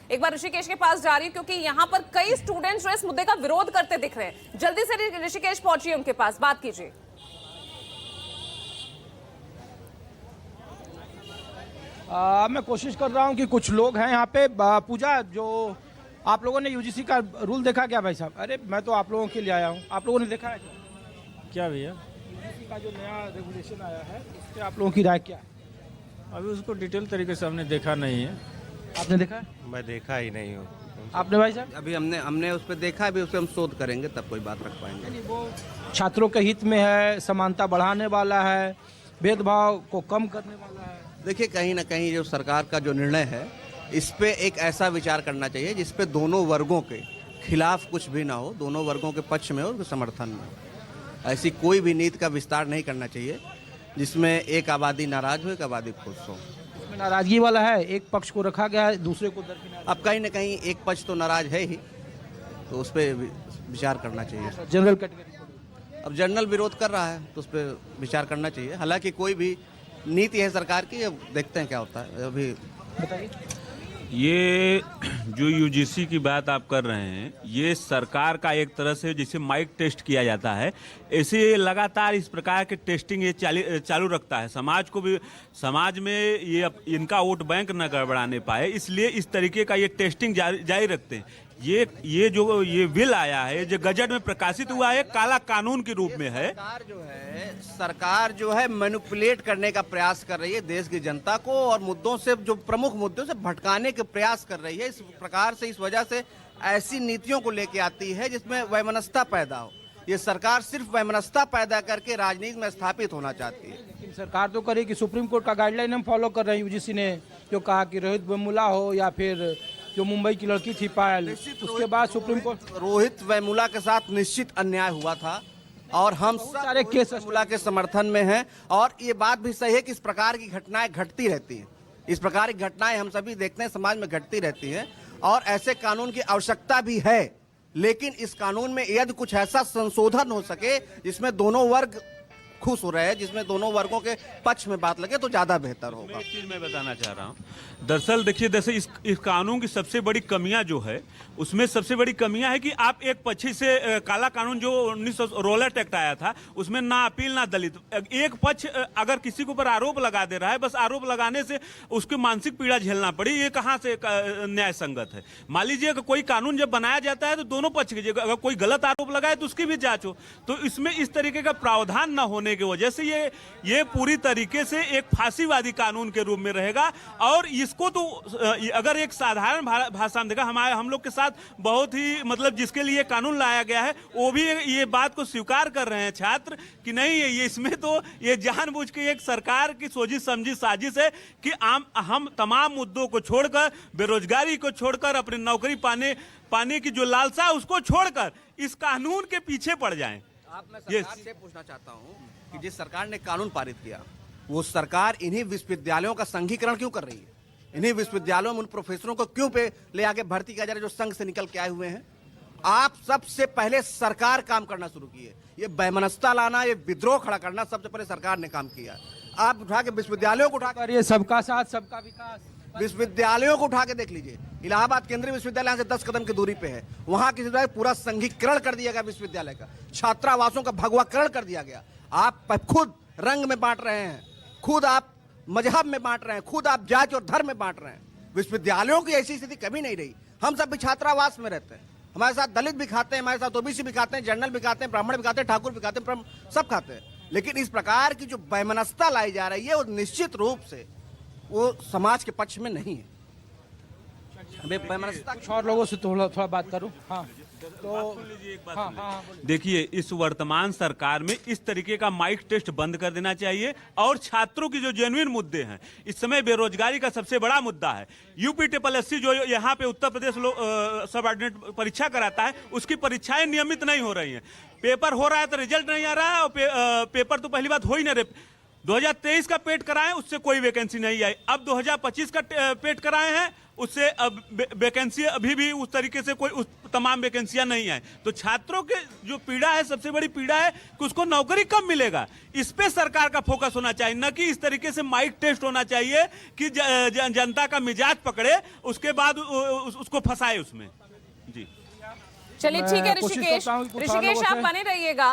एक बार ऋषिकेश के पास जा रही हूं क्योंकि यहाँ पर कई स्टूडेंट्स जो इस मुद्दे का विरोध करते दिख रहे हैं। जल्दी से ऋषिकेश पहुंचिए उनके पास, बात कीजिए। मैं कोशिश कर रहा हूं कि कुछ लोग हैं यहाँ पे। पूजा, जो आप लोगों ने यूजीसी का रूल देखा क्या भाई साहब? अरे मैं तो आप लोगों के लिए आया हूँ, आप लोगों ने देखा है क्या भैया? यूजीसी का जो नया रेगुलेशन आया है इस पे आप लोगों की राय क्या है? अभी उसको डिटेल तरीके से हमने देखा नहीं है। आपने देखा है? मैं देखा ही नहीं हूँ। आपने भाई साहब? अभी हमने उस पर देखा, अभी उस पर हम शोध करेंगे तब कोई बात रख पाएंगे। नहीं, वो छात्रों के हित में है, समानता बढ़ाने वाला है, भेदभाव को कम करने वाला है। देखिए, कहीं ना कहीं जो सरकार का जो निर्णय है इस पे एक ऐसा विचार करना चाहिए जिसपे दोनों वर्गों के खिलाफ कुछ भी ना हो, दोनों वर्गों के पक्ष में हो, उनके समर्थन में हो। ऐसी कोई भी नीति का विस्तार नहीं करना चाहिए जिसमें एक आबादी नाराज हो, एक आबादी खुश हो। इसमें नाराजगी वाला है, एक पक्ष को रखा गया है, दूसरे को दरकिनार। अब कहीं ना कहीं एक पक्ष तो नाराज है ही, तो उस पर विचार करना चाहिए। जनरल कैटेगरी अब जनरल विरोध कर रहा है तो उस पर विचार करना चाहिए। हालांकि कोई भी नीति है सरकार की, अब देखते हैं क्या होता है। अभी बताइए। ये जो यूजीसी की बात आप कर रहे हैं, ये सरकार का एक तरह से जैसे माइक टेस्ट किया जाता है, ऐसे लगातार इस प्रकार के टेस्टिंग ये चालू रखता है। समाज को भी, समाज में ये इनका वोट बैंक न गड़बड़ाने पाए, इसलिए इस तरीके का ये टेस्टिंग जारी रखते हैं। ये जो ये बिल आया है, जो गजट में प्रकाशित हुआ है, काला कानून के रूप में है। सरकार जो है मैनिपुलेट करने का प्रयास कर रही है देश की जनता को, और मुद्दों से, जो प्रमुख मुद्दों से भटकाने के प्रयास कर रही है। इस प्रकार से, इस वजह से ऐसी नीतियों को लेके आती है जिसमें वैमनस्यता पैदा हो। ये सरकार सिर्फ वैमनस्यता पैदा करके राजनीति में स्थापित होना चाहती है। लेकिन सरकार तो करे कि सुप्रीम कोर्ट का गाइडलाइन हम फॉलो कर रहे हैं। यूजीसी ने जो कहा कि रोहित वेमुला हो या फिर जो मुंबई की लड़की थी पायल, उसके बाद सुप्रीम कोर्ट, रोहित वेमुला के साथ निश्चित अन्याय हुआ था और हम सारे केस वेमुला के समर्थन में हैं। और ये बात भी सही है कि इस प्रकार की घटनाएं घटती रहती हैं। इस प्रकार की घटनाएं हम सभी देखते हैं, समाज में घटती रहती हैं, और ऐसे कानून की आवश्यकता भी है। लेकिन इस कानून में यदि कुछ ऐसा संशोधन हो सके जिसमें दोनों वर्ग खुश हो रहे हैं, जिसमें दोनों वर्गों के पक्ष में बात लगे, तो ज्यादा बेहतर होगा। एक चीज मैं बताना चाह रहा हूँ, दरअसल देखिए, जैसे इस कानून की सबसे बड़ी कमियां जो है, उसमें सबसे बड़ी कमियां है कि आप एक पक्ष से काला कानून जो 1900 रोलर एक्ट आया था, उसमें ना अपील ना दलित, एक पक्ष अगर किसी के ऊपर आरोप लगा दे रहा है, बस आरोप लगाने से उसकी मानसिक पीड़ा झेलना पड़ी, ये कहाँ से न्याय संगत है? मान लीजिए कि कोई कानून जब बनाया जाता है तो दोनों पक्ष की, अगर कोई गलत आरोप लगाए तो उसकी भी जांच हो। तो इसमें इस तरीके का प्रावधान न होने की वजह से ये पूरी तरीके से एक फांसीवादी कानून के रूप में रहेगा। और इसको तो अगर एक साधारण भाषा में देखा, हम लोग के साथ बहुत ही, मतलब जिसके लिए कानून लाया गया है, वो भी ये बात को स्वीकार कर रहे हैं छात्र कि नहीं, ये इसमें तो ये जानबूझ के एक सरकार की सोची समझी साजिश है कि हम तमाम मुद्दों को छोड़कर, बेरोजगारी को छोड़कर, अपनी नौकरी पाने की जो लालसा है उसको छोड़कर इस कानून के पीछे पड़ जाएं। मैं सरकार से पूछना चाहता हूं कि जिस सरकार ने कानून पारित किया, वो सरकार इन्हीं विश्वविद्यालयों का संघीकरण क्यों कर रही है? इन्हीं विश्वविद्यालयों में उन प्रोफेसरों को क्यों पे ले आके भर्ती किया जा रहा है जो संघ से निकल के आए हुए हैं? आप सबसे पहले सरकार काम करना शुरू किए। ये वैमनस्यता लाना, ये विद्रोह खड़ा करना, सबसे पहले सरकार ने काम किया। आप उठा के विश्वविद्यालयों को उठा पर ये सबका साथ सबका विकास, विश्वविद्यालयों को उठा के देख लीजिए। इलाहाबाद केंद्रीय विश्वविद्यालय से 10 कदम की दूरी पे है। वहां की पूरा संघीकरण कर दिया गया विश्वविद्यालय का, छात्रावासों का भगवाकरण कर दिया गया। आप खुद रंग में बांट रहे हैं, खुद आप मजहब में बांट रहे हैं, खुद आप जाति और धर्म में बांट रहे हैं। विश्वविद्यालयों की ऐसी स्थिति कभी नहीं रही। हम सब भी छात्रावास में रहते हैं, हमारे साथ दलित भी खाते हैं, हमारे साथ ओबीसी भी खाते हैं, जनरल भी खाते हैं, ब्राह्मण भी खाते हैं, ठाकुर भी खाते हैं, सब खाते हैं। लेकिन इस प्रकार की जो वैमनस्यता लाई जा रही है, वो निश्चित रूप से वो समाज के पक्ष में नहीं है। कुछ और लोगों से थोड़ा बात करूं। हाँ, तो देखिए, इस वर्तमान सरकार में इस तरीके का माइक टेस्ट बंद कर देना चाहिए, और छात्रों की जो जेन्युइन मुद्दे हैं, इस समय बेरोजगारी का सबसे बड़ा मुद्दा है। यूपीटीएससी जो यहाँ पे उत्तर प्रदेश सबऑर्डिनेट परीक्षा कराता है, उसकी परीक्षाएं नियमित नहीं हो रही हैं। पेपर हो रहा है तो रिजल्ट नहीं आ रहा है, और पेपर तो पहली बात हो ही नहीं रहे। 2023 का पेट कराएं, उससे कोई वैकेंसी नहीं आई। अब 2025 का पेट कराए हैं, उससे अब वैकेंसी अभी भी उस तरीके से कोई तमाम वैकेंसियां नहीं है। तो छात्रों के जो पीड़ा है, सबसे बड़ी पीड़ा है कि उसको नौकरी कब मिलेगा। इस पे सरकार का फोकस होना चाहिए, न कि इस तरीके से माइक टेस्ट होना चाहिए कि जनता का मिजाज पकड़े, उसके बाद उसको फंसाए उसमें। जी चलिए ठीक है मैं कोशिश ऋषिकेश, करता हूँ कि कुछ और ऋषिकेश लोगों आप से- बने रहिएगा।